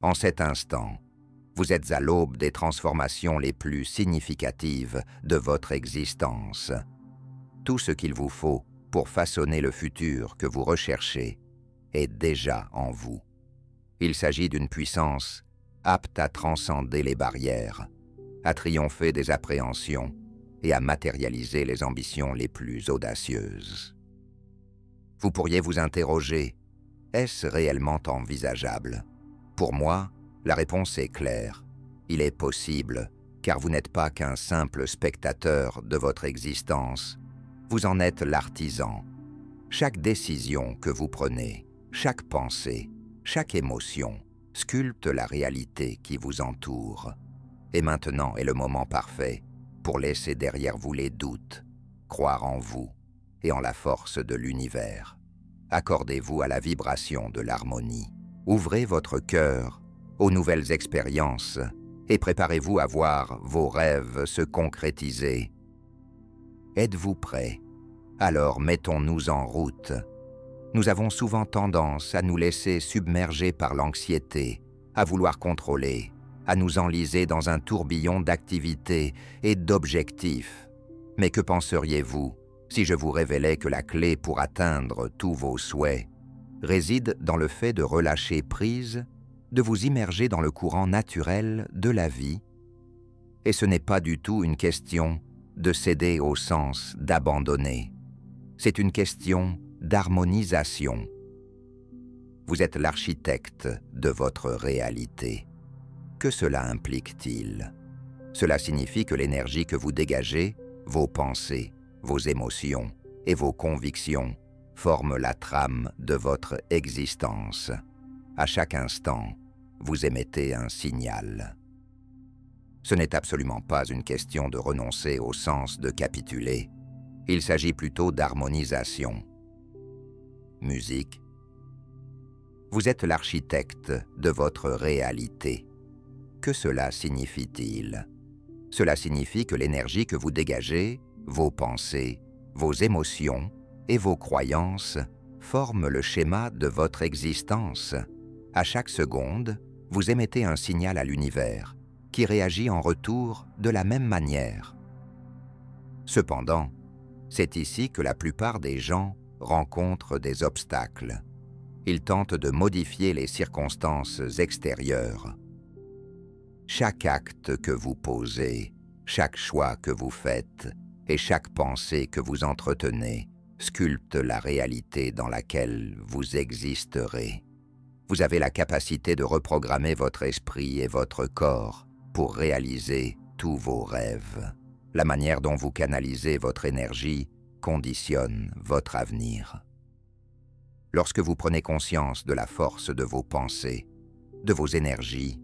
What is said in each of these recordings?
En cet instant, vous êtes à l'aube des transformations les plus significatives de votre existence. Tout ce qu'il vous faut pour façonner le futur que vous recherchez est déjà en vous. Il s'agit d'une puissance apte à transcender les barrières, à triompher des appréhensions et à matérialiser les ambitions les plus audacieuses. Vous pourriez vous interroger, est-ce réellement envisageable? Pour moi, la réponse est claire. Il est possible, car vous n'êtes pas qu'un simple spectateur de votre existence. Vous en êtes l'artisan. Chaque décision que vous prenez, chaque pensée, chaque émotion sculpte la réalité qui vous entoure. Et maintenant est le moment parfait pour laisser derrière vous les doutes, croire en vous et en la force de l'univers. Accordez-vous à la vibration de l'harmonie. Ouvrez votre cœur aux nouvelles expériences et préparez-vous à voir vos rêves se concrétiser. Êtes-vous prêt? Alors mettons-nous en route. Nous avons souvent tendance à nous laisser submerger par l'anxiété, à vouloir contrôler, à nous enliser dans un tourbillon d'activités et d'objectifs. Mais que penseriez-vous si je vous révélais que la clé pour atteindre tous vos souhaits réside dans le fait de relâcher prise, de vous immerger dans le courant naturel de la vie? Et ce n'est pas du tout une question de céder au sens d'abandonner. C'est une question d'harmonisation. Vous êtes l'architecte de votre réalité. Que cela implique-t-il? Cela signifie que l'énergie que vous dégagez, vos pensées, vos émotions et vos convictions forment la trame de votre existence. À chaque instant, vous émettez un signal. Ce n'est absolument pas une question de renoncer au sens de capituler. Il s'agit plutôt d'harmonisation. Musique. Vous êtes l'architecte de votre réalité. Que cela signifie-t-il? Cela signifie que l'énergie que vous dégagez, vos pensées, vos émotions et vos croyances forment le schéma de votre existence. À chaque seconde, vous émettez un signal à l'univers qui réagit en retour de la même manière. Cependant, c'est ici que la plupart des gens rencontrent des obstacles. Ils tentent de modifier les circonstances extérieures. Chaque acte que vous posez, chaque choix que vous faites et chaque pensée que vous entretenez sculpte la réalité dans laquelle vous existerez. Vous avez la capacité de reprogrammer votre esprit et votre corps pour réaliser tous vos rêves. La manière dont vous canalisez votre énergie conditionne votre avenir. Lorsque vous prenez conscience de la force de vos pensées, de vos énergies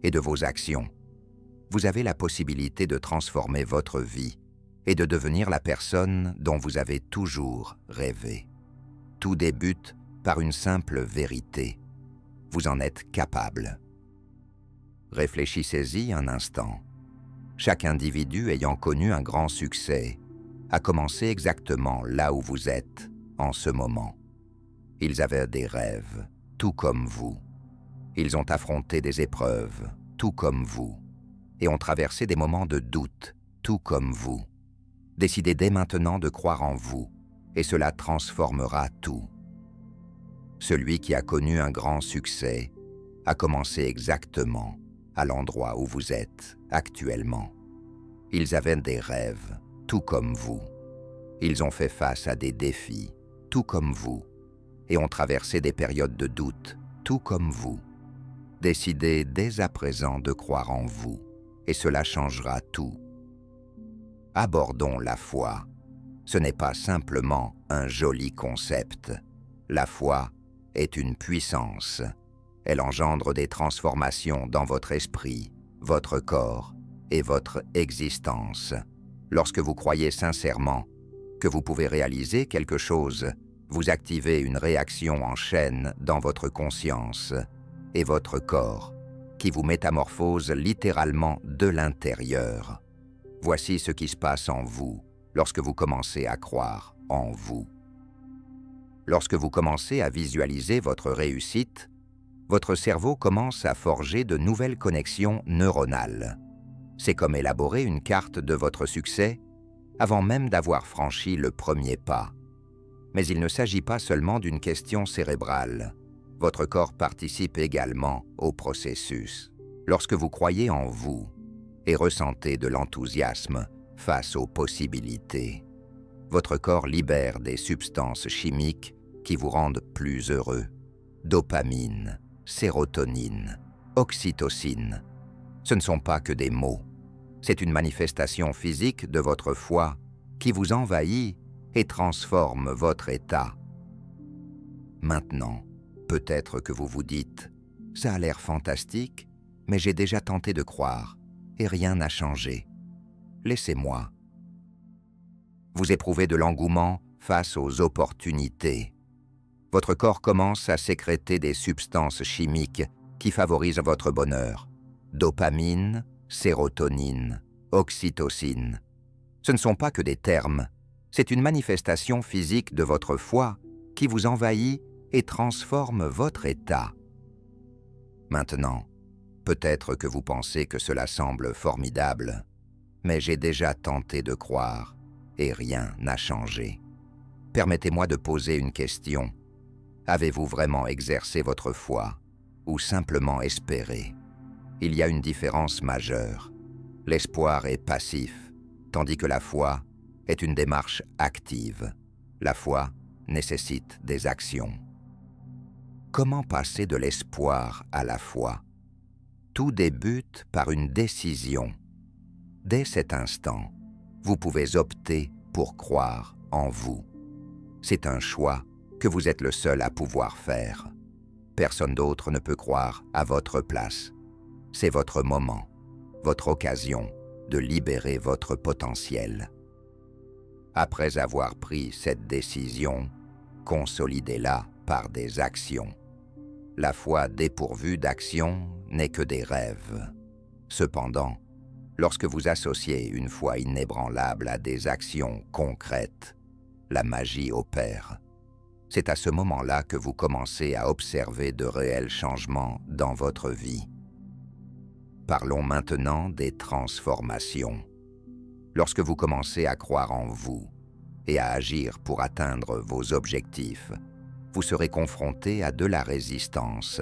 et de vos actions, vous avez la possibilité de transformer votre vie et de devenir la personne dont vous avez toujours rêvé. Tout débute par une simple vérité. Vous en êtes capable. Réfléchissez-y un instant. Chaque individu ayant connu un grand succès a commencé exactement là où vous êtes en ce moment. Ils avaient des rêves, tout comme vous. Ils ont affronté des épreuves, tout comme vous, et ont traversé des moments de doute, tout comme vous. Décidez dès maintenant de croire en vous, et cela transformera tout. Celui qui a connu un grand succès a commencé exactement à l'endroit où vous êtes actuellement. Ils avaient des rêves, tout comme vous. Ils ont fait face à des défis, tout comme vous, et ont traversé des périodes de doute, tout comme vous. Décidez dès à présent de croire en vous, et cela changera tout. Abordons la foi. Ce n'est pas simplement un joli concept. La foi est une puissance. Elle engendre des transformations dans votre esprit, votre corps et votre existence. Lorsque vous croyez sincèrement que vous pouvez réaliser quelque chose, vous activez une réaction en chaîne dans votre conscience et votre corps, qui vous métamorphose littéralement de l'intérieur. Voici ce qui se passe en vous lorsque vous commencez à croire en vous. Lorsque vous commencez à visualiser votre réussite, votre cerveau commence à forger de nouvelles connexions neuronales. C'est comme élaborer une carte de votre succès avant même d'avoir franchi le premier pas. Mais il ne s'agit pas seulement d'une question cérébrale. Votre corps participe également au processus. Lorsque vous croyez en vous et ressentez de l'enthousiasme face aux possibilités, votre corps libère des substances chimiques qui vous rendent plus heureux. Dopamine, sérotonine, oxytocine. Ce ne sont pas que des mots. C'est une manifestation physique de votre foi qui vous envahit et transforme votre état. Maintenant, peut-être que vous vous dites « Ça a l'air fantastique, mais j'ai déjà tenté de croire et rien n'a changé. Laissez-moi. » Vous éprouvez de l'engouement face aux opportunités. Votre corps commence à sécréter des substances chimiques qui favorisent votre bonheur. Dopamine, sérotonine, oxytocine. Ce ne sont pas que des termes, c'est une manifestation physique de votre foi qui vous envahit et transforme votre état. Maintenant, peut-être que vous pensez que cela semble formidable, mais j'ai déjà tenté de croire et rien n'a changé. Permettez-moi de poser une question. Avez-vous vraiment exercé votre foi ou simplement espéré? Il y a une différence majeure. L'espoir est passif, tandis que la foi est une démarche active. La foi nécessite des actions. Comment passer de l'espoir à la foi? Tout débute par une décision. Dès cet instant, vous pouvez opter pour croire en vous. C'est un choix que vous êtes le seul à pouvoir faire. Personne d'autre ne peut croire à votre place. C'est votre moment, votre occasion de libérer votre potentiel. Après avoir pris cette décision, consolidez-la par des actions. La foi dépourvue d'action n'est que des rêves. Cependant, lorsque vous associez une foi inébranlable à des actions concrètes, la magie opère. C'est à ce moment-là que vous commencez à observer de réels changements dans votre vie. Parlons maintenant des transformations. Lorsque vous commencez à croire en vous et à agir pour atteindre vos objectifs, vous serez confronté à de la résistance.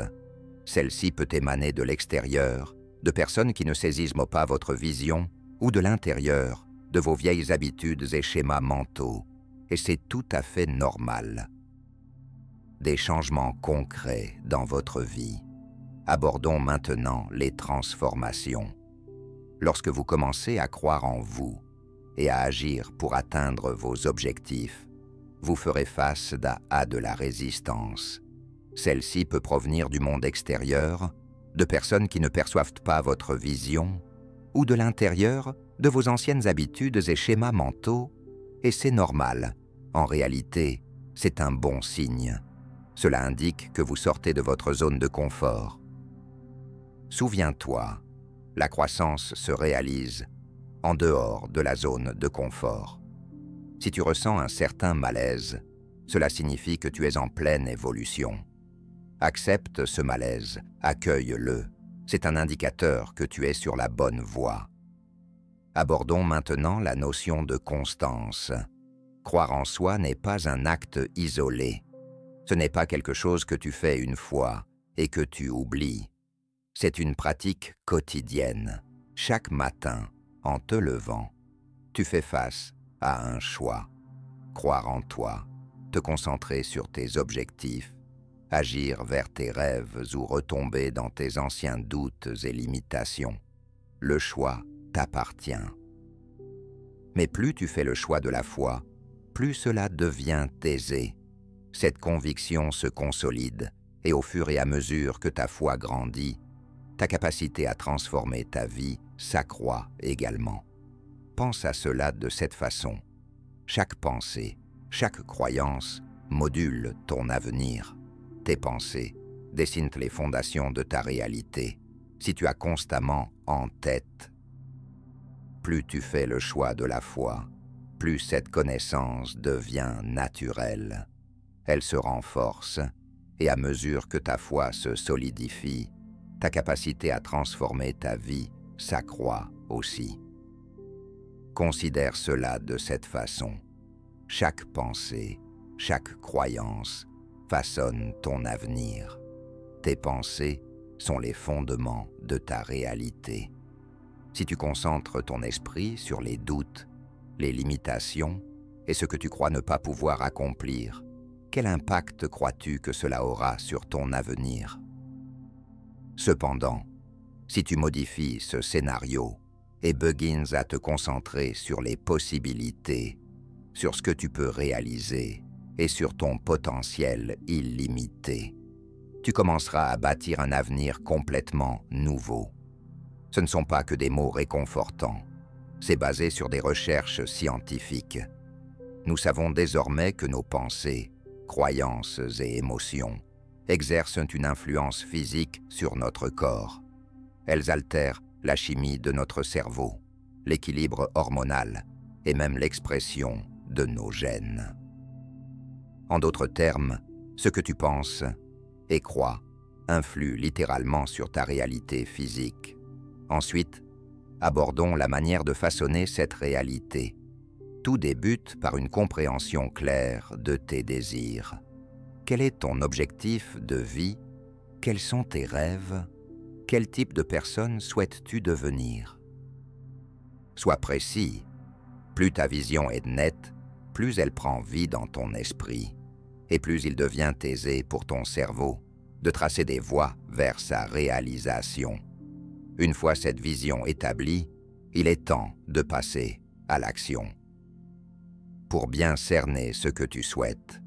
Celle-ci peut émaner de l'extérieur, de personnes qui ne saisissent pas votre vision, ou de l'intérieur, de vos vieilles habitudes et schémas mentaux. Et c'est tout à fait normal. Des changements concrets dans votre vie. Abordons maintenant les transformations. Lorsque vous commencez à croire en vous et à agir pour atteindre vos objectifs, vous ferez face à de la résistance. Celle-ci peut provenir du monde extérieur, de personnes qui ne perçoivent pas votre vision, ou de l'intérieur, de vos anciennes habitudes et schémas mentaux, et c'est normal. En réalité, c'est un bon signe. Cela indique que vous sortez de votre zone de confort. Souviens-toi, la croissance se réalise en dehors de la zone de confort. Si tu ressens un certain malaise, cela signifie que tu es en pleine évolution. Accepte ce malaise, accueille-le. C'est un indicateur que tu es sur la bonne voie. Abordons maintenant la notion de constance. Croire en soi n'est pas un acte isolé. Ce n'est pas quelque chose que tu fais une fois et que tu oublies. C'est une pratique quotidienne. Chaque matin, en te levant, tu fais face à un choix. Croire en toi, te concentrer sur tes objectifs, agir vers tes rêves ou retomber dans tes anciens doutes et limitations. Le choix t'appartient. Mais plus tu fais le choix de la foi, plus cela devient aisé. Cette conviction se consolide et au fur et à mesure que ta foi grandit, ta capacité à transformer ta vie s'accroît également. Pense à cela de cette façon. Chaque pensée, chaque croyance module ton avenir. Tes pensées dessinent les fondations de ta réalité. Si tu as constamment en tête, plus tu fais le choix de la foi, plus cette connaissance devient naturelle. Elle se renforce Et à mesure que ta foi se solidifie, ta capacité à transformer ta vie s'accroît aussi. Considère cela de cette façon. Chaque pensée, chaque croyance façonne ton avenir. Tes pensées sont les fondements de ta réalité. Si tu concentres ton esprit sur les doutes, les limitations et ce que tu crois ne pas pouvoir accomplir, quel impact crois-tu que cela aura sur ton avenir? Cependant, si tu modifies ce scénario et begins à te concentrer sur les possibilités, sur ce que tu peux réaliser et sur ton potentiel illimité, tu commenceras à bâtir un avenir complètement nouveau. Ce ne sont pas que des mots réconfortants, c'est basé sur des recherches scientifiques. Nous savons désormais que nos pensées, croyances et émotions exercent une influence physique sur notre corps. Elles altèrent la chimie de notre cerveau, l'équilibre hormonal et même l'expression de nos gènes. En d'autres termes, ce que tu penses et crois influe littéralement sur ta réalité physique. Ensuite, abordons la manière de façonner cette réalité. Tout débute par une compréhension claire de tes désirs. Quel est ton objectif de vie? Quels sont tes rêves? Quel type de personne souhaites-tu devenir? Sois précis. Plus ta vision est nette, plus elle prend vie dans ton esprit, et plus il devient aisé pour ton cerveau de tracer des voies vers sa réalisation. Une fois cette vision établie, il est temps de passer à l'action. Pour bien cerner ce que tu souhaites,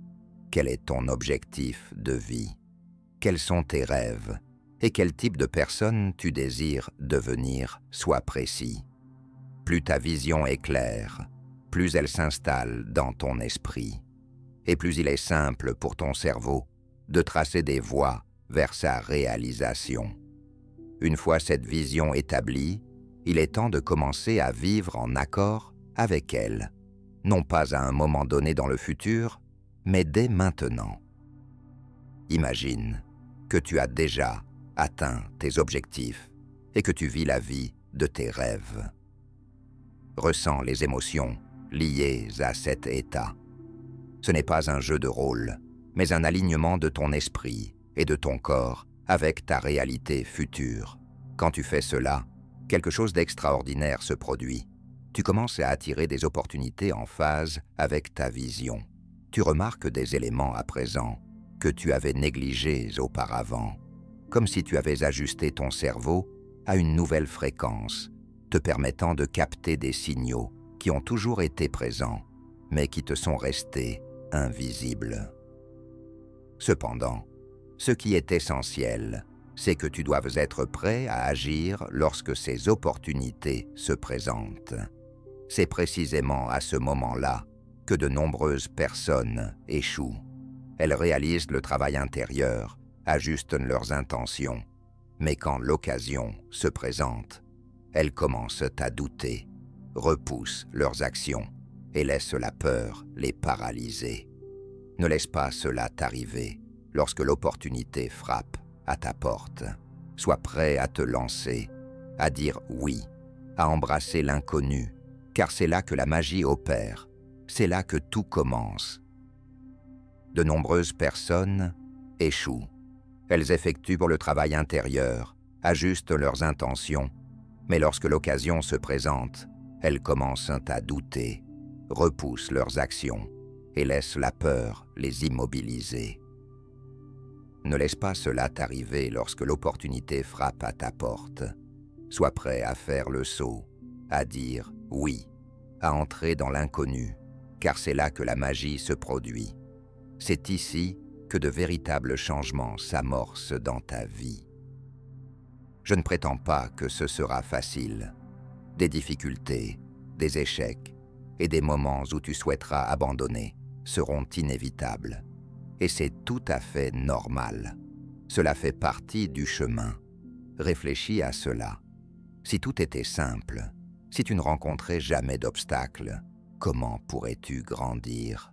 quel est ton objectif de vie? Quels sont tes rêves? Et quel type de personne tu désires devenir? Sois précis. Plus ta vision est claire, plus elle s'installe dans ton esprit, et plus il est simple pour ton cerveau de tracer des voies vers sa réalisation. Une fois cette vision établie, il est temps de commencer à vivre en accord avec elle, non pas à un moment donné dans le futur, mais dès maintenant. Imagine que tu as déjà atteint tes objectifs et que tu vis la vie de tes rêves. Ressens les émotions liées à cet état. Ce n'est pas un jeu de rôle, mais un alignement de ton esprit et de ton corps avec ta réalité future. Quand tu fais cela, quelque chose d'extraordinaire se produit. Tu commences à attirer des opportunités en phase avec ta vision. Tu remarques des éléments à présent que tu avais négligés auparavant, comme si tu avais ajusté ton cerveau à une nouvelle fréquence, te permettant de capter des signaux qui ont toujours été présents, mais qui te sont restés invisibles. Cependant, ce qui est essentiel, c'est que tu doives être prêt à agir lorsque ces opportunités se présentent. C'est précisément à ce moment-là que de nombreuses personnes échouent. Elles réalisent le travail intérieur, ajustent leurs intentions, mais quand l'occasion se présente, elles commencent à douter, repoussent leurs actions et laissent la peur les paralyser. Ne laisse pas cela t'arriver lorsque l'opportunité frappe à ta porte. Sois prêt à te lancer, à dire oui, à embrasser l'inconnu, car c'est là que la magie opère, c'est là que tout commence. De nombreuses personnes échouent. Elles effectuent pour le travail intérieur, ajustent leurs intentions, mais lorsque l'occasion se présente, elles commencent à douter, repoussent leurs actions et laissent la peur les immobiliser. Ne laisse pas cela t'arriver lorsque l'opportunité frappe à ta porte. Sois prêt à faire le saut, à dire oui, à entrer dans l'inconnu, car c'est là que la magie se produit. C'est ici que de véritables changements s'amorcent dans ta vie. Je ne prétends pas que ce sera facile. Des difficultés, des échecs et des moments où tu souhaiteras abandonner seront inévitables. Et c'est tout à fait normal. Cela fait partie du chemin. Réfléchis à cela. Si tout était simple, si tu ne rencontrais jamais d'obstacles, comment pourrais-tu grandir?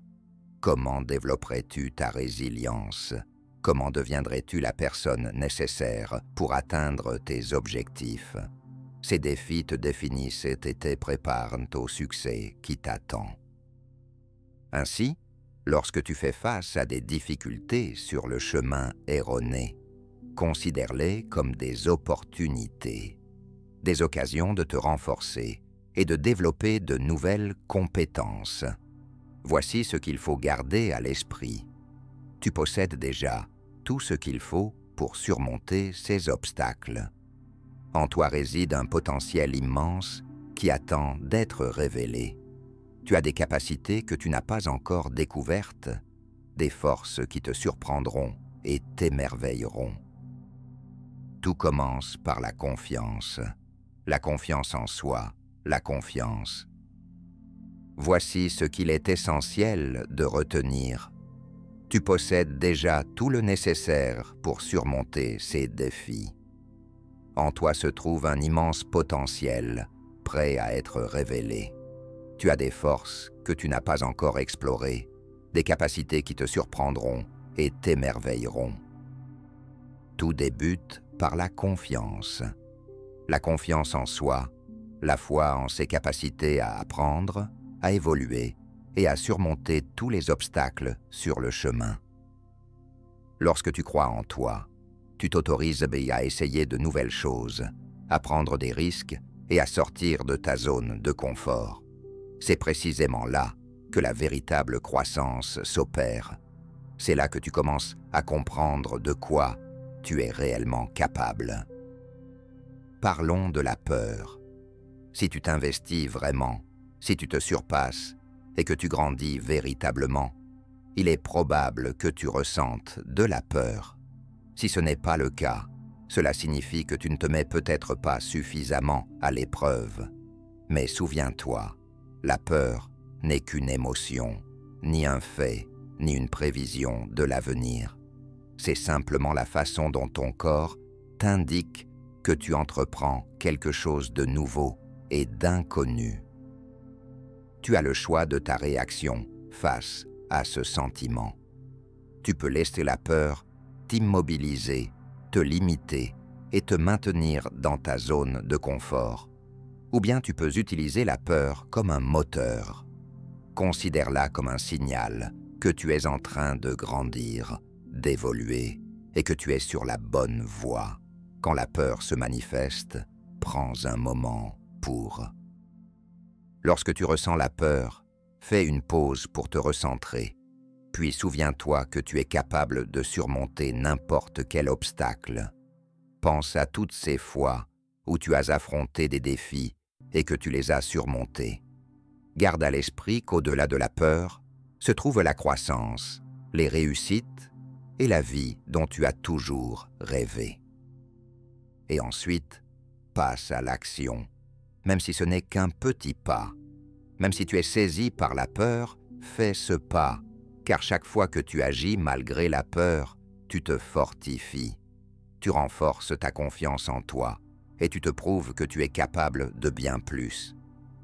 Comment développerais-tu ta résilience? Comment deviendrais-tu la personne nécessaire pour atteindre tes objectifs? Ces défis te définissent et te préparent au succès qui t'attend. Ainsi, lorsque tu fais face à des difficultés sur le chemin erroné, considère-les comme des opportunités, des occasions de te renforcer et de développer de nouvelles compétences. Voici ce qu'il faut garder à l'esprit. Tu possèdes déjà tout ce qu'il faut pour surmonter ces obstacles. En toi réside un potentiel immense qui attend d'être révélé. Tu as des capacités que tu n'as pas encore découvertes, des forces qui te surprendront et t'émerveilleront. Tout commence par la confiance en soi, la confiance. Voici ce qu'il est essentiel de retenir. Tu possèdes déjà tout le nécessaire pour surmonter ces défis. En toi se trouve un immense potentiel, prêt à être révélé. Tu as des forces que tu n'as pas encore explorées, des capacités qui te surprendront et t'émerveilleront. Tout débute par la confiance en soi, la foi en ses capacités à apprendre, à évoluer et à surmonter tous les obstacles sur le chemin. Lorsque tu crois en toi, tu t'autorises à essayer de nouvelles choses, à prendre des risques et à sortir de ta zone de confort. C'est précisément là que la véritable croissance s'opère. C'est là que tu commences à comprendre de quoi tu es réellement capable. Parlons de la peur. Si tu t'investis vraiment, si tu te surpasses et que tu grandis véritablement, il est probable que tu ressentes de la peur. Si ce n'est pas le cas, cela signifie que tu ne te mets peut-être pas suffisamment à l'épreuve. Mais souviens-toi, la peur n'est qu'une émotion, ni un fait, ni une prévision de l'avenir. C'est simplement la façon dont ton corps t'indique que tu entreprends quelque chose de nouveau et d'inconnu. Tu as le choix de ta réaction face à ce sentiment. Tu peux laisser la peur t'immobiliser, te limiter et te maintenir dans ta zone de confort. Ou bien tu peux utiliser la peur comme un moteur. Considère-la comme un signal que tu es en train de grandir, d'évoluer et que tu es sur la bonne voie. Quand la peur se manifeste, prends un moment pour. Lorsque tu ressens la peur, fais une pause pour te recentrer. Puis souviens-toi que tu es capable de surmonter n'importe quel obstacle. Pense à toutes ces fois où tu as affronté des défis et que tu les as surmontés. Garde à l'esprit qu'au-delà de la peur se trouve la croissance, les réussites et la vie dont tu as toujours rêvé. Et ensuite, passe à l'action, même si ce n'est qu'un petit pas. Même si tu es saisi par la peur, fais ce pas, car chaque fois que tu agis malgré la peur, tu te fortifies. Tu renforces ta confiance en toi et tu te prouves que tu es capable de bien plus.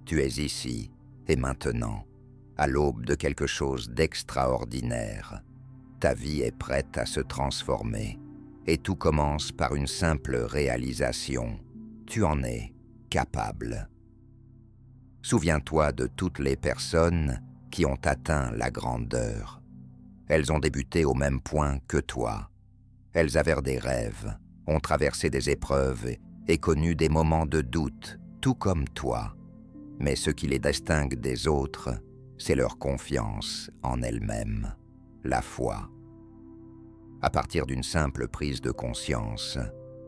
Tu es ici et maintenant, à l'aube de quelque chose d'extraordinaire. Ta vie est prête à se transformer et tout commence par une simple réalisation. Tu en es capable. Souviens-toi de toutes les personnes qui ont atteint la grandeur. Elles ont débuté au même point que toi. Elles avaient des rêves, ont traversé des épreuves et connu des moments de doute, tout comme toi. Mais ce qui les distingue des autres, c'est leur confiance en elles-mêmes, la foi. À partir d'une simple prise de conscience,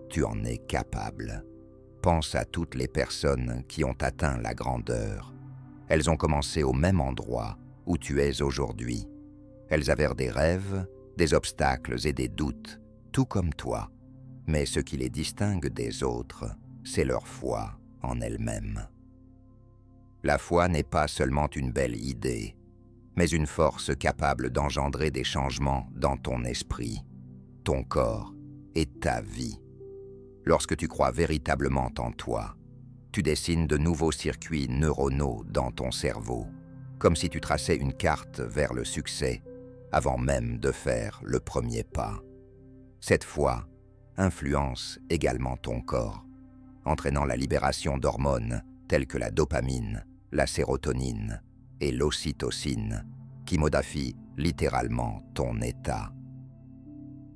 tu en es capable. Pense à toutes les personnes qui ont atteint la grandeur. Elles ont commencé au même endroit où tu es aujourd'hui. Elles avaient des rêves, des obstacles et des doutes, tout comme toi. Mais ce qui les distingue des autres, c'est leur foi en elles-mêmes. La foi n'est pas seulement une belle idée, mais une force capable d'engendrer des changements dans ton esprit, ton corps et ta vie. Lorsque tu crois véritablement en toi, tu dessines de nouveaux circuits neuronaux dans ton cerveau, comme si tu traçais une carte vers le succès avant même de faire le premier pas. Cette foi influence également ton corps, entraînant la libération d'hormones telles que la dopamine, la sérotonine et l'ocytocine, qui modifient littéralement ton état.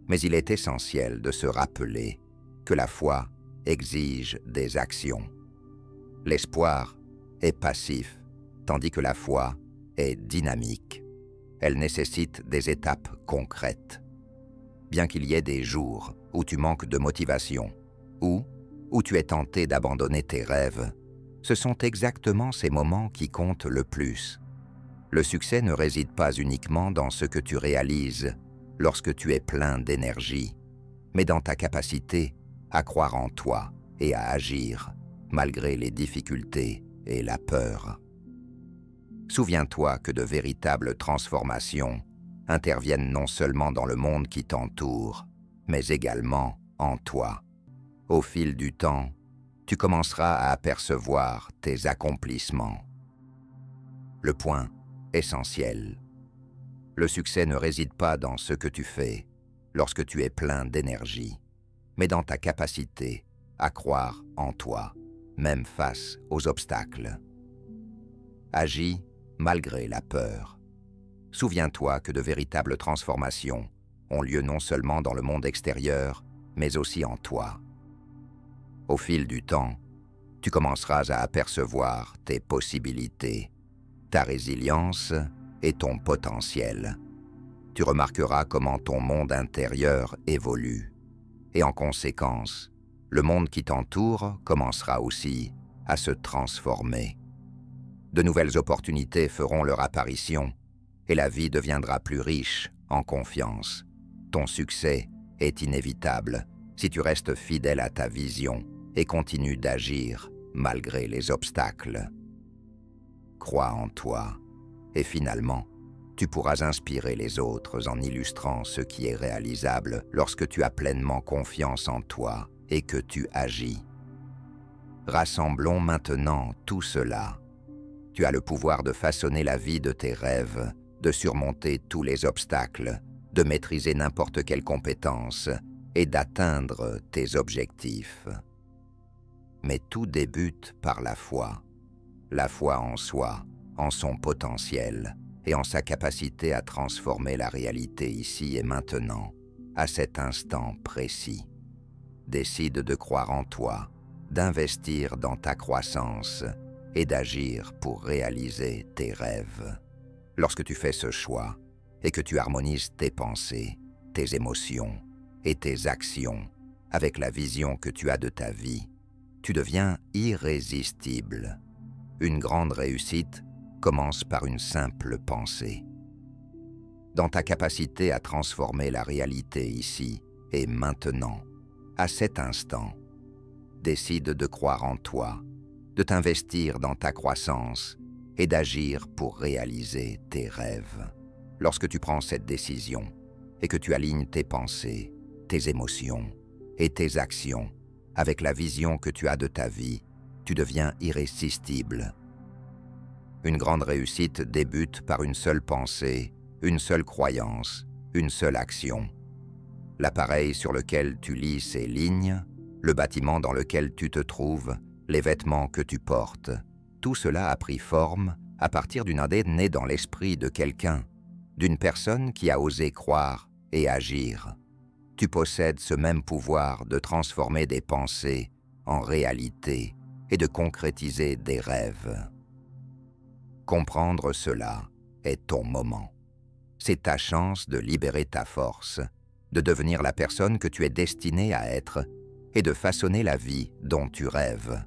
Mais il est essentiel de se rappeler que la foi exige des actions. L'espoir est passif, tandis que la foi est dynamique. Elle nécessite des étapes concrètes. Bien qu'il y ait des jours où tu manques de motivation, ou où tu es tenté d'abandonner tes rêves, ce sont exactement ces moments qui comptent le plus. Le succès ne réside pas uniquement dans ce que tu réalises lorsque tu es plein d'énergie, mais dans ta capacité à croire en toi et à agir, malgré les difficultés et la peur. Souviens-toi que de véritables transformations interviennent non seulement dans le monde qui t'entoure, mais également en toi. Au fil du temps, tu commenceras à apercevoir tes accomplissements. Le point essentiel. Le succès ne réside pas dans ce que tu fais lorsque tu es plein d'énergie, mais dans ta capacité à croire en toi, même face aux obstacles. Agis malgré la peur. Souviens-toi que de véritables transformations ont lieu non seulement dans le monde extérieur, mais aussi en toi. Au fil du temps, tu commenceras à apercevoir tes possibilités, ta résilience et ton potentiel. Tu remarqueras comment ton monde intérieur évolue. Et en conséquence, le monde qui t'entoure commencera aussi à se transformer. De nouvelles opportunités feront leur apparition et la vie deviendra plus riche en confiance. Ton succès est inévitable si tu restes fidèle à ta vision et continues d'agir malgré les obstacles. Crois en toi et finalement, tu pourras inspirer les autres en illustrant ce qui est réalisable lorsque tu as pleinement confiance en toi et que tu agis. Rassemblons maintenant tout cela. Tu as le pouvoir de façonner la vie de tes rêves, de surmonter tous les obstacles, de maîtriser n'importe quelle compétence et d'atteindre tes objectifs. Mais tout débute par la foi en soi, en son potentiel et en sa capacité à transformer la réalité ici et maintenant, à cet instant précis. Décide de croire en toi, d'investir dans ta croissance et d'agir pour réaliser tes rêves. Lorsque tu fais ce choix et que tu harmonises tes pensées, tes émotions et tes actions avec la vision que tu as de ta vie, tu deviens irrésistible. Une grande réussite commence par une simple pensée. Dans ta capacité à transformer la réalité ici et maintenant, à cet instant, décide de croire en toi, de t'investir dans ta croissance et d'agir pour réaliser tes rêves. Lorsque tu prends cette décision et que tu alignes tes pensées, tes émotions et tes actions avec la vision que tu as de ta vie, tu deviens irrésistible. Une grande réussite débute par une seule pensée, une seule croyance, une seule action. L'appareil sur lequel tu lis ces lignes, le bâtiment dans lequel tu te trouves, les vêtements que tu portes, tout cela a pris forme à partir d'une idée née dans l'esprit de quelqu'un, d'une personne qui a osé croire et agir. Tu possèdes ce même pouvoir de transformer des pensées en réalité et de concrétiser des rêves. Comprendre cela est ton moment. C'est ta chance de libérer ta force, de devenir la personne que tu es destinée à être et de façonner la vie dont tu rêves.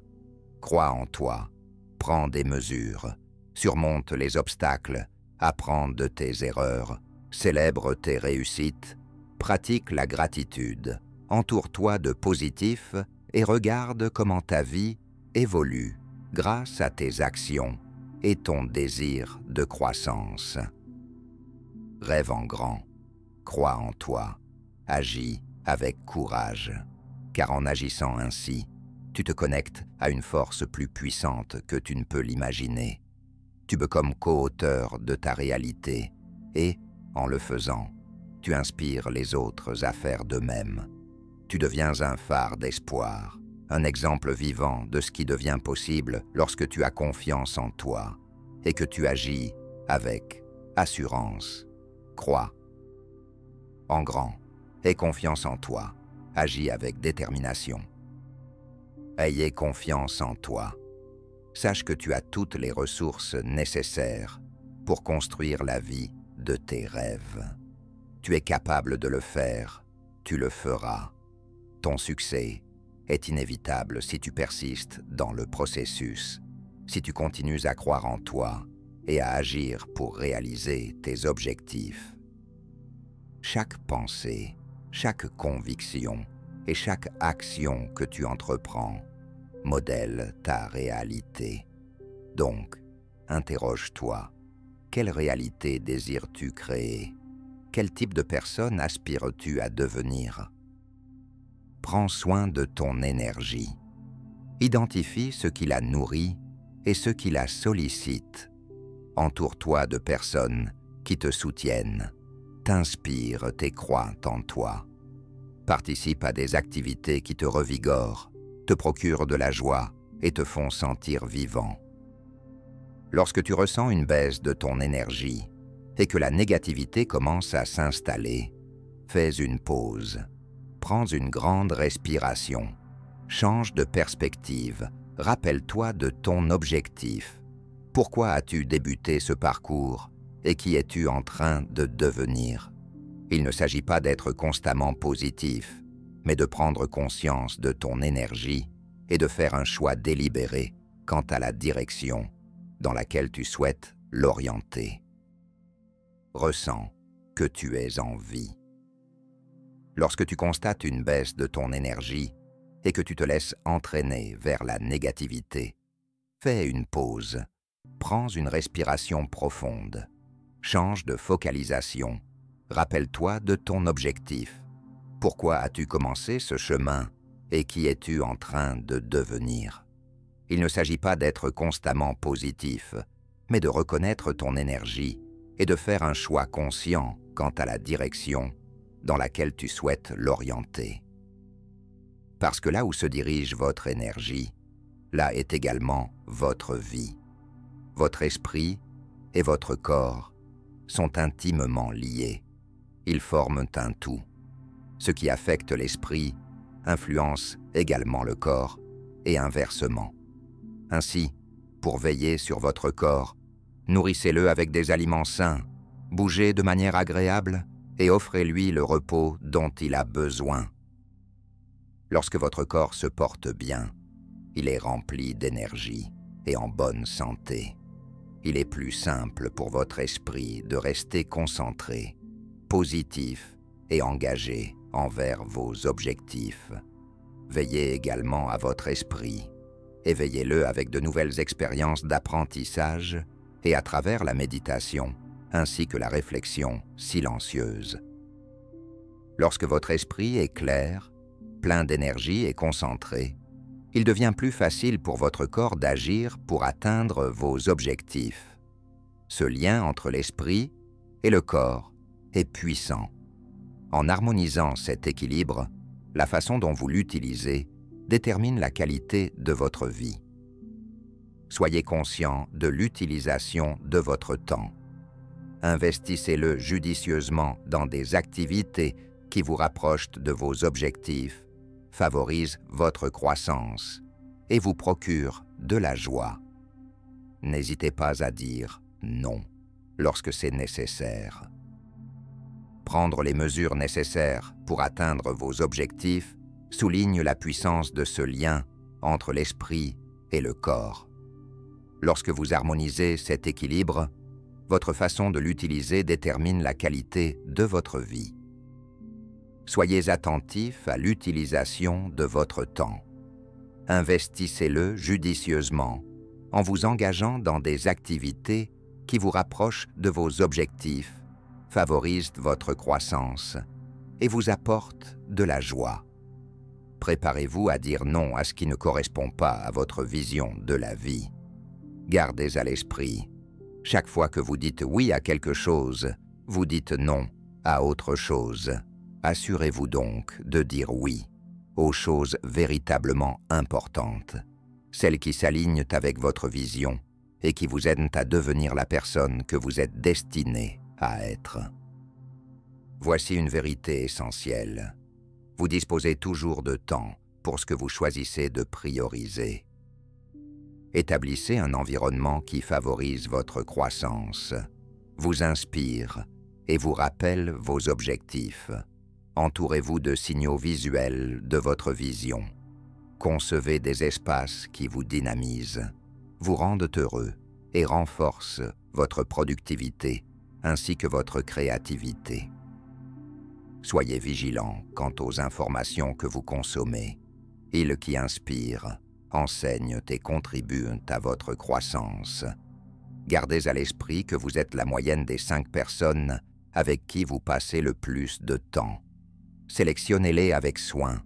Crois en toi, prends des mesures, surmonte les obstacles, apprends de tes erreurs, célèbre tes réussites, pratique la gratitude, entoure-toi de positifs et regarde comment ta vie évolue grâce à tes actions et ton désir de croissance. Rêve en grand, crois en toi, agis avec courage, car en agissant ainsi, tu te connectes à une force plus puissante que tu ne peux l'imaginer. Tu becommes co-auteur de ta réalité et, en le faisant, tu inspires les autres à faire de même. Tu deviens un phare d'espoir, un exemple vivant de ce qui devient possible lorsque tu as confiance en toi et que tu agis avec assurance. Crois en grand, aie confiance en toi, agis avec détermination. Ayez confiance en toi. Sache que tu as toutes les ressources nécessaires pour construire la vie de tes rêves. Tu es capable de le faire, tu le feras. Ton succès est inévitable si tu persistes dans le processus, si tu continues à croire en toi et à agir pour réaliser tes objectifs. Chaque pensée, chaque conviction et chaque action que tu entreprends modèle ta réalité. Donc, interroge-toi, quelle réalité désires-tu créer? Quel type de personne aspires-tu à devenir? Prends soin de ton énergie. Identifie ce qui la nourrit et ce qui la sollicite. Entoure-toi de personnes qui te soutiennent, t'inspirent et croient en toi. Participe à des activités qui te revigorent, te procurent de la joie et te font sentir vivant. Lorsque tu ressens une baisse de ton énergie et que la négativité commence à s'installer, fais une pause. Prends une grande respiration. Change de perspective. Rappelle-toi de ton objectif. Pourquoi as-tu débuté ce parcours et qui es-tu en train de devenir? Il ne s'agit pas d'être constamment positif, mais de prendre conscience de ton énergie et de faire un choix délibéré quant à la direction dans laquelle tu souhaites l'orienter. Ressens que tu es en vie. Lorsque tu constates une baisse de ton énergie et que tu te laisses entraîner vers la négativité, fais une pause, prends une respiration profonde, change de focalisation, rappelle-toi de ton objectif. Pourquoi as-tu commencé ce chemin et qui es-tu en train de devenir? Il ne s'agit pas d'être constamment positif, mais de reconnaître ton énergie et de faire un choix conscient quant à la direction dans laquelle tu souhaites l'orienter. Parce que là où se dirige votre énergie, là est également votre vie. Votre esprit et votre corps sont intimement liés. Ils forment un tout. Ce qui affecte l'esprit influence également le corps et inversement. Ainsi, pour veiller sur votre corps, nourrissez-le avec des aliments sains, bougez de manière agréable et offrez-lui le repos dont il a besoin. Lorsque votre corps se porte bien, il est rempli d'énergie et en bonne santé. Il est plus simple pour votre esprit de rester concentré, positif et engagé envers vos objectifs. Veillez également à votre esprit. Éveillez-le avec de nouvelles expériences d'apprentissage et à travers la méditation, ainsi que la réflexion silencieuse. Lorsque votre esprit est clair, plein d'énergie et concentré, il devient plus facile pour votre corps d'agir pour atteindre vos objectifs. Ce lien entre l'esprit et le corps est puissant. En harmonisant cet équilibre, la façon dont vous l'utilisez détermine la qualité de votre vie. Soyez conscient de l'utilisation de votre temps. Investissez-le judicieusement dans des activités qui vous rapprochent de vos objectifs, favorisent votre croissance et vous procurent de la joie. N'hésitez pas à dire non lorsque c'est nécessaire. Prendre les mesures nécessaires pour atteindre vos objectifs souligne la puissance de ce lien entre l'esprit et le corps. Lorsque vous harmonisez cet équilibre, votre façon de l'utiliser détermine la qualité de votre vie. Soyez attentif à l'utilisation de votre temps. Investissez-le judicieusement en vous engageant dans des activités qui vous rapprochent de vos objectifs, favorisent votre croissance et vous apportent de la joie. Préparez-vous à dire non à ce qui ne correspond pas à votre vision de la vie. Gardez à l'esprit, chaque fois que vous dites oui à quelque chose, vous dites non à autre chose. Assurez-vous donc de dire oui aux choses véritablement importantes, celles qui s'alignent avec votre vision et qui vous aident à devenir la personne que vous êtes destiné à être. Voici une vérité essentielle. Vous disposez toujours de temps pour ce que vous choisissez de prioriser. Établissez un environnement qui favorise votre croissance, vous inspire et vous rappelle vos objectifs. Entourez-vous de signaux visuels de votre vision. Concevez des espaces qui vous dynamisent, vous rendent heureux et renforcent votre productivité ainsi que votre créativité. Soyez vigilant quant aux informations que vous consommez. Ils qui inspirent, enseignent et contribuent à votre croissance. Gardez à l'esprit que vous êtes la moyenne des 5 personnes avec qui vous passez le plus de temps. Sélectionnez-les avec soin.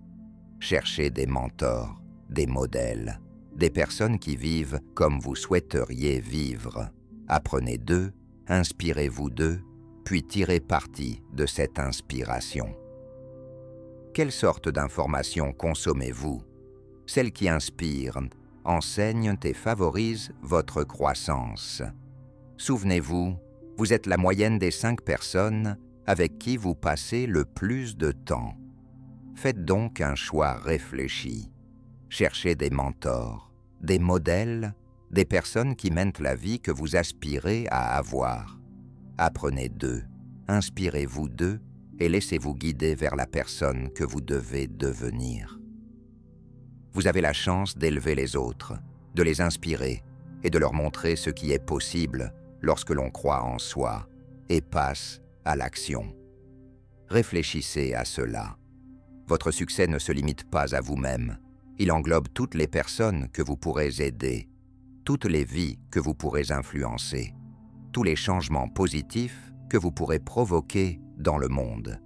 Cherchez des mentors, des modèles, des personnes qui vivent comme vous souhaiteriez vivre. Apprenez d'eux, inspirez-vous d'eux, puis tirez parti de cette inspiration. Quelle sorte d'informations consommez-vous? Celles qui inspirent, enseignent et favorisent votre croissance. Souvenez-vous, vous êtes la moyenne des 5 personnes avec qui vous passez le plus de temps. Faites donc un choix réfléchi. Cherchez des mentors, des modèles, des personnes qui mènent la vie que vous aspirez à avoir. Apprenez d'eux, inspirez-vous d'eux et laissez-vous guider vers la personne que vous devez devenir. Vous avez la chance d'élever les autres, de les inspirer et de leur montrer ce qui est possible lorsque l'on croit en soi et passe à l'action. Réfléchissez à cela. Votre succès ne se limite pas à vous-même. Il englobe toutes les personnes que vous pourrez aider, toutes les vies que vous pourrez influencer, tous les changements positifs que vous pourrez provoquer dans le monde.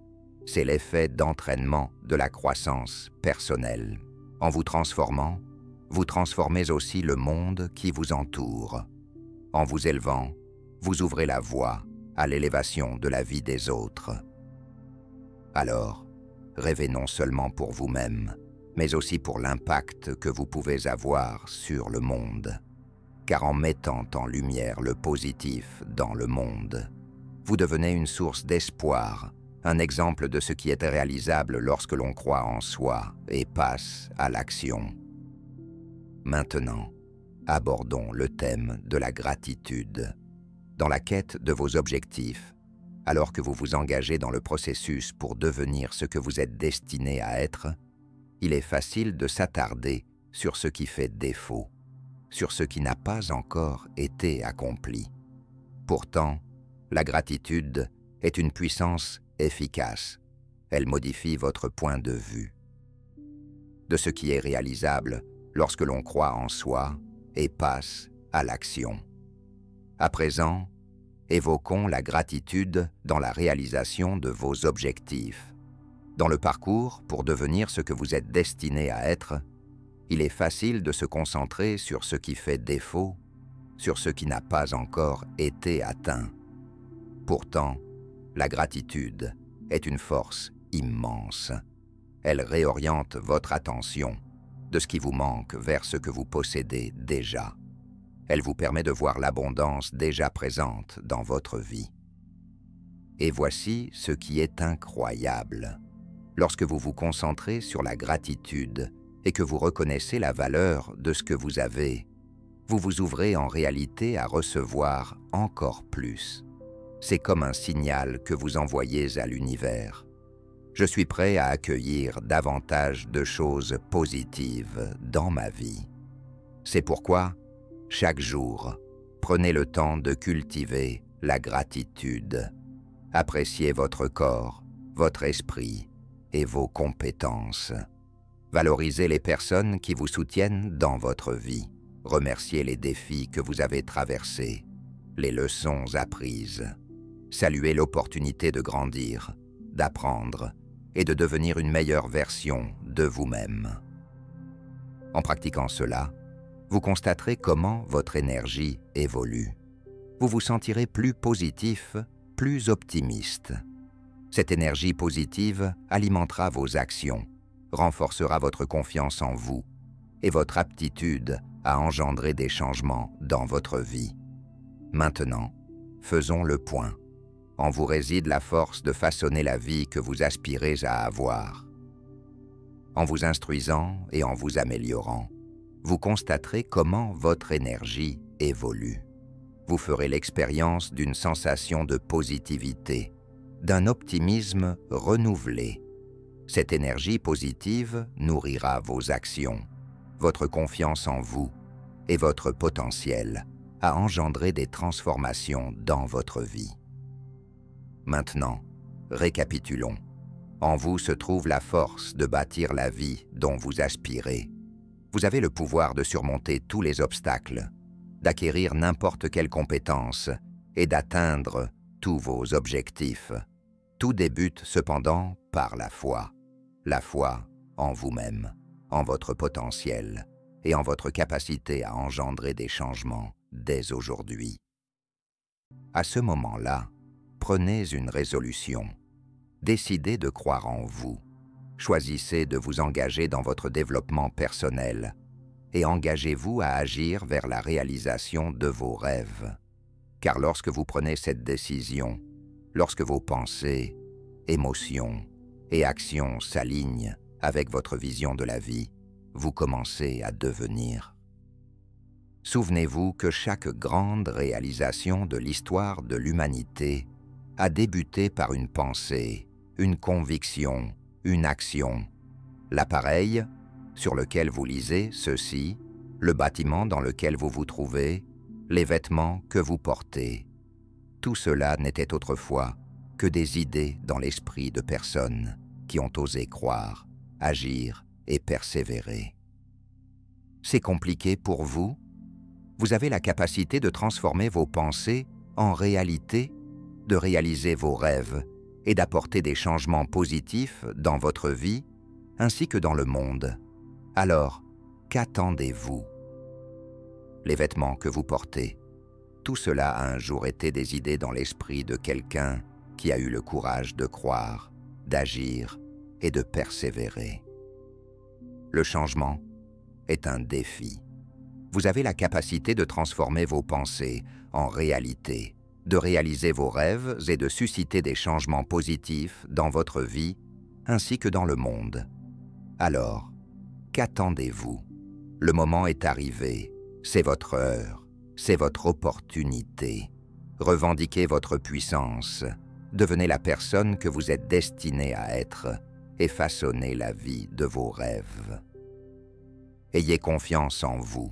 C'est l'effet d'entraînement de la croissance personnelle. En vous transformant, vous transformez aussi le monde qui vous entoure. En vous élevant, vous ouvrez la voie à l'élévation de la vie des autres. Alors, rêvez non seulement pour vous-même, mais aussi pour l'impact que vous pouvez avoir sur le monde. Car en mettant en lumière le positif dans le monde, vous devenez une source d'espoir, un exemple de ce qui est réalisable lorsque l'on croit en soi et passe à l'action. Maintenant, abordons le thème de la gratitude. Dans la quête de vos objectifs, alors que vous vous engagez dans le processus pour devenir ce que vous êtes destiné à être, il est facile de s'attarder sur ce qui fait défaut, sur ce qui n'a pas encore été accompli. Pourtant, la gratitude est une puissance efficace. Elle modifie votre point de vue. De ce qui est réalisable lorsque l'on croit en soi et passe à l'action. À présent, évoquons la gratitude dans la réalisation de vos objectifs. Dans le parcours pour devenir ce que vous êtes destiné à être, il est facile de se concentrer sur ce qui fait défaut, sur ce qui n'a pas encore été atteint. Pourtant, la gratitude est une force immense. Elle réoriente votre attention de ce qui vous manque vers ce que vous possédez déjà. Elle vous permet de voir l'abondance déjà présente dans votre vie. Et voici ce qui est incroyable. Lorsque vous vous concentrez sur la gratitude et que vous reconnaissez la valeur de ce que vous avez, vous vous ouvrez en réalité à recevoir encore plus. C'est comme un signal que vous envoyez à l'univers. Je suis prêt à accueillir davantage de choses positives dans ma vie. C'est pourquoi, chaque jour, prenez le temps de cultiver la gratitude. Appréciez votre corps, votre esprit et vos compétences. Valorisez les personnes qui vous soutiennent dans votre vie. Remerciez les défis que vous avez traversés, les leçons apprises. Saluez l'opportunité de grandir, d'apprendre et de devenir une meilleure version de vous-même. En pratiquant cela, vous constaterez comment votre énergie évolue. Vous vous sentirez plus positif, plus optimiste. Cette énergie positive alimentera vos actions, renforcera votre confiance en vous et votre aptitude à engendrer des changements dans votre vie. Maintenant, faisons le point. En vous réside la force de façonner la vie que vous aspirez à avoir. En vous instruisant et en vous améliorant, vous constaterez comment votre énergie évolue. Vous ferez l'expérience d'une sensation de positivité, d'un optimisme renouvelé. Cette énergie positive nourrira vos actions, votre confiance en vous et votre potentiel à engendrer des transformations dans votre vie. Maintenant, récapitulons. En vous se trouve la force de bâtir la vie dont vous aspirez. Vous avez le pouvoir de surmonter tous les obstacles, d'acquérir n'importe quelle compétence et d'atteindre tous vos objectifs. Tout débute cependant par la foi en vous-même, en votre potentiel et en votre capacité à engendrer des changements dès aujourd'hui. À ce moment-là, prenez une résolution. Décidez de croire en vous. Choisissez de vous engager dans votre développement personnel et engagez-vous à agir vers la réalisation de vos rêves. Car lorsque vous prenez cette décision, lorsque vos pensées, émotions et actions s'alignent avec votre vision de la vie, vous commencez à devenir. Souvenez-vous que chaque grande réalisation de l'histoire de l'humanité a débuté par une pensée, une conviction, une action. L'appareil sur lequel vous lisez ceci, le bâtiment dans lequel vous vous trouvez, les vêtements que vous portez. Tout cela n'était autrefois que des idées dans l'esprit de personnes qui ont osé croire, agir et persévérer. C'est compliqué pour vous? Vous avez la capacité de transformer vos pensées en réalité, de réaliser vos rêves et d'apporter des changements positifs dans votre vie ainsi que dans le monde. Alors, qu'attendez-vous? Les vêtements que vous portez, tout cela a un jour été des idées dans l'esprit de quelqu'un qui a eu le courage de croire, d'agir et de persévérer. Le changement est un défi. Vous avez la capacité de transformer vos pensées en réalité, de réaliser vos rêves et de susciter des changements positifs dans votre vie ainsi que dans le monde. Alors, qu'attendez-vous? Le moment est arrivé, c'est votre heure, c'est votre opportunité. Revendiquez votre puissance, devenez la personne que vous êtes destiné à être et façonnez la vie de vos rêves. Ayez confiance en vous.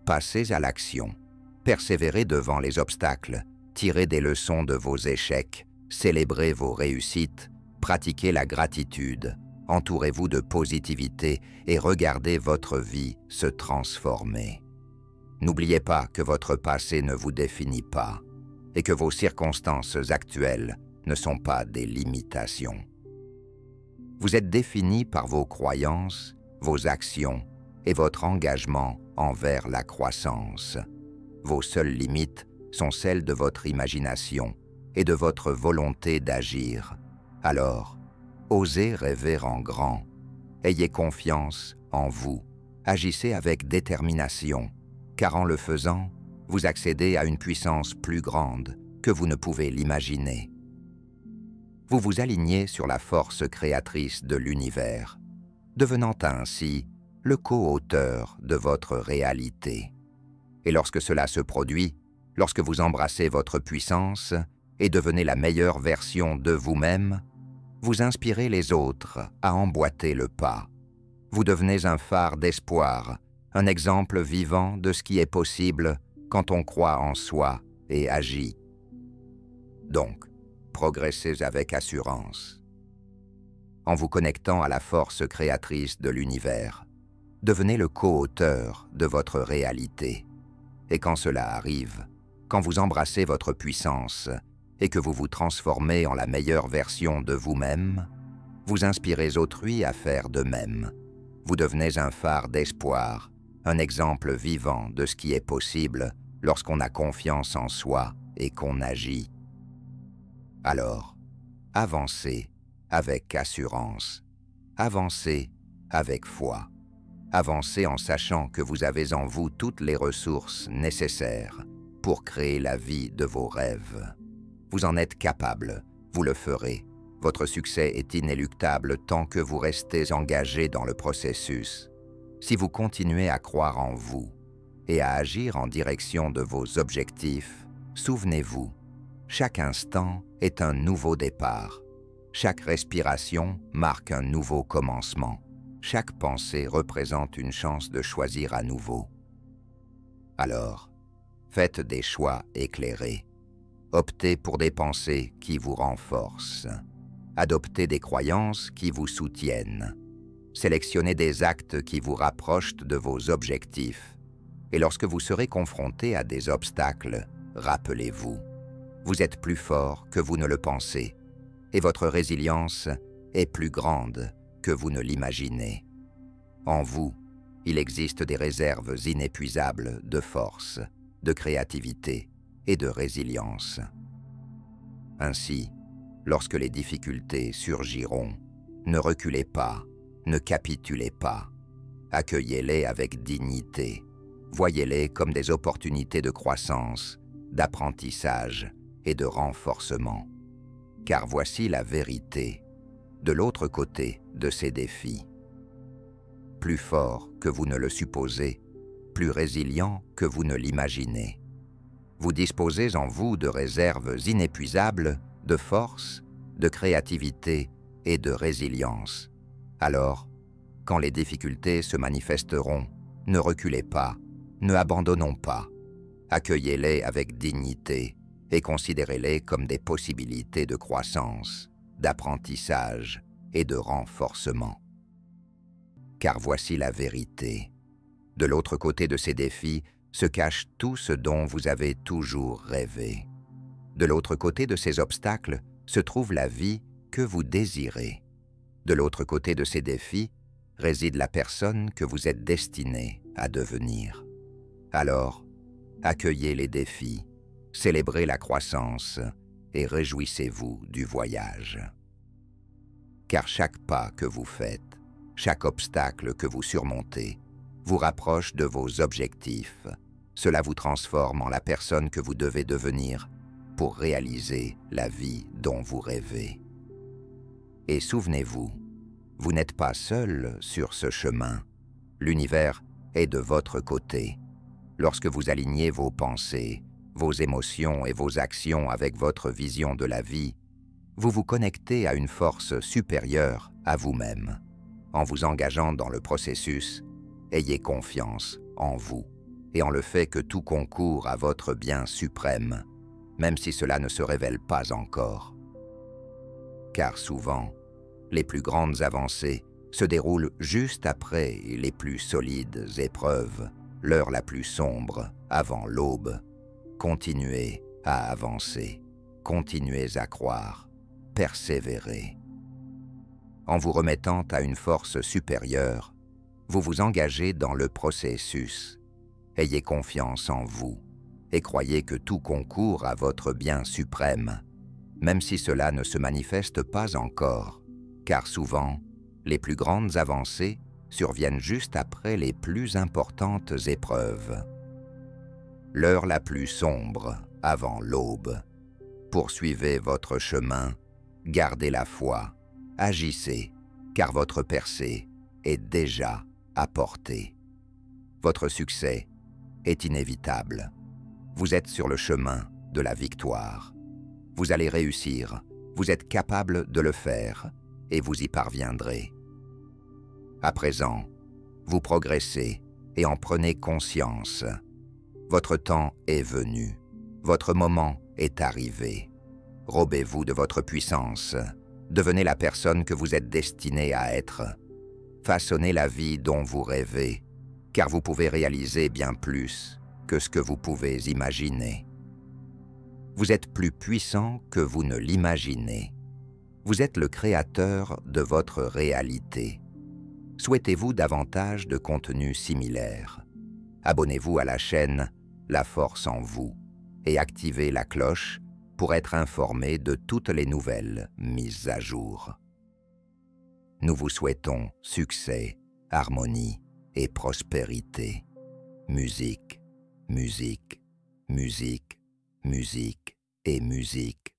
Passez à l'action. Persévérez devant les obstacles. Tirez des leçons de vos échecs. Célébrez vos réussites. Pratiquez la gratitude. Entourez-vous de positivité et regardez votre vie se transformer. N'oubliez pas que votre passé ne vous définit pas et que vos circonstances actuelles ne sont pas des limitations. Vous êtes défini par vos croyances, vos actions et votre engagement envers la croissance. Vos seules limites sont celles de votre imagination et de votre volonté d'agir. Alors, osez rêver en grand. Ayez confiance en vous. Agissez avec détermination, car en le faisant, vous accédez à une puissance plus grande que vous ne pouvez l'imaginer. Vous vous alignez sur la force créatrice de l'univers, devenant ainsi le co-auteur de votre réalité. Et lorsque cela se produit, lorsque vous embrassez votre puissance et devenez la meilleure version de vous-même, vous inspirez les autres à emboîter le pas. Vous devenez un phare d'espoir, un exemple vivant de ce qui est possible quand on croit en soi et agit. Donc, progressez avec assurance. En vous connectant à la force créatrice de l'univers, devenez le co-auteur de votre réalité. Et quand cela arrive, quand vous embrassez votre puissance et que vous vous transformez en la meilleure version de vous-même, vous inspirez autrui à faire de même. Vous devenez un phare d'espoir, un exemple vivant de ce qui est possible lorsqu'on a confiance en soi et qu'on agit. Alors, avancez avec assurance, avancez avec foi, avancez en sachant que vous avez en vous toutes les ressources nécessaires pour créer la vie de vos rêves. Vous en êtes capable, vous le ferez. Votre succès est inéluctable tant que vous restez engagé dans le processus. Si vous continuez à croire en vous et à agir en direction de vos objectifs, souvenez-vous, chaque instant est un nouveau départ. Chaque respiration marque un nouveau commencement. Chaque pensée représente une chance de choisir à nouveau. Alors, faites des choix éclairés. Optez pour des pensées qui vous renforcent. Adoptez des croyances qui vous soutiennent. Sélectionnez des actes qui vous rapprochent de vos objectifs. Et lorsque vous serez confronté à des obstacles, rappelez-vous, vous êtes plus fort que vous ne le pensez, et votre résilience est plus grande que vous ne l'imaginez. En vous, il existe des réserves inépuisables de force, de créativité et de résilience. Ainsi, lorsque les difficultés surgiront, ne reculez pas, ne capitulez pas. Accueillez-les avec dignité. Voyez-les comme des opportunités de croissance, d'apprentissage et de renforcement. Car voici la vérité, de l'autre côté de ces défis. Plus fort que vous ne le supposez, plus résilient que vous ne l'imaginez. Vous disposez en vous de réserves inépuisables de force, de créativité et de résilience. Alors, quand les difficultés se manifesteront, ne reculez pas, ne abandonnons pas. Accueillez-les avec dignité et considérez-les comme des possibilités de croissance, d'apprentissage et de renforcement. Car voici la vérité. De l'autre côté de ces défis se cache tout ce dont vous avez toujours rêvé. De l'autre côté de ces obstacles se trouve la vie que vous désirez. De l'autre côté de ces défis réside la personne que vous êtes destiné à devenir. Alors, accueillez les défis, célébrez la croissance et réjouissez-vous du voyage. Car chaque pas que vous faites, chaque obstacle que vous surmontez, vous rapproche de vos objectifs. Cela vous transforme en la personne que vous devez devenir pour réaliser la vie dont vous rêvez. Et souvenez-vous, vous n'êtes pas seul sur ce chemin. L'univers est de votre côté. Lorsque vous alignez vos pensées, vos émotions et vos actions avec votre vision de la vie, vous vous connectez à une force supérieure à vous-même. En vous engageant dans le processus, ayez confiance en vous et en le fait que tout concourt à votre bien suprême, même si cela ne se révèle pas encore. Car souvent, les plus grandes avancées se déroulent juste après les plus solides épreuves, l'heure la plus sombre avant l'aube. Continuez à avancer, continuez à croire, persévérez. En vous remettant à une force supérieure, vous vous engagez dans le processus. Ayez confiance en vous et croyez que tout concourt à votre bien suprême, même si cela ne se manifeste pas encore, car souvent, les plus grandes avancées surviennent juste après les plus importantes épreuves. L'heure la plus sombre avant l'aube. Poursuivez votre chemin, gardez la foi, agissez, car votre percée est déjà à portée. Votre succès est inévitable. Vous êtes sur le chemin de la victoire. Vous allez réussir, vous êtes capable de le faire et vous y parviendrez. À présent, vous progressez et en prenez conscience. Votre temps est venu, votre moment est arrivé. Robez-vous de votre puissance, devenez la personne que vous êtes destiné à être. Façonnez la vie dont vous rêvez, car vous pouvez réaliser bien plus que ce que vous pouvez imaginer. Vous êtes plus puissant que vous ne l'imaginez. Vous êtes le créateur de votre réalité. Souhaitez-vous davantage de contenu similaire? Abonnez-vous à la chaîne La Force en vous et activez la cloche pour être informé de toutes les nouvelles mises à jour. Nous vous souhaitons succès, harmonie et prospérité. Musique, musique, musique, musique et musique.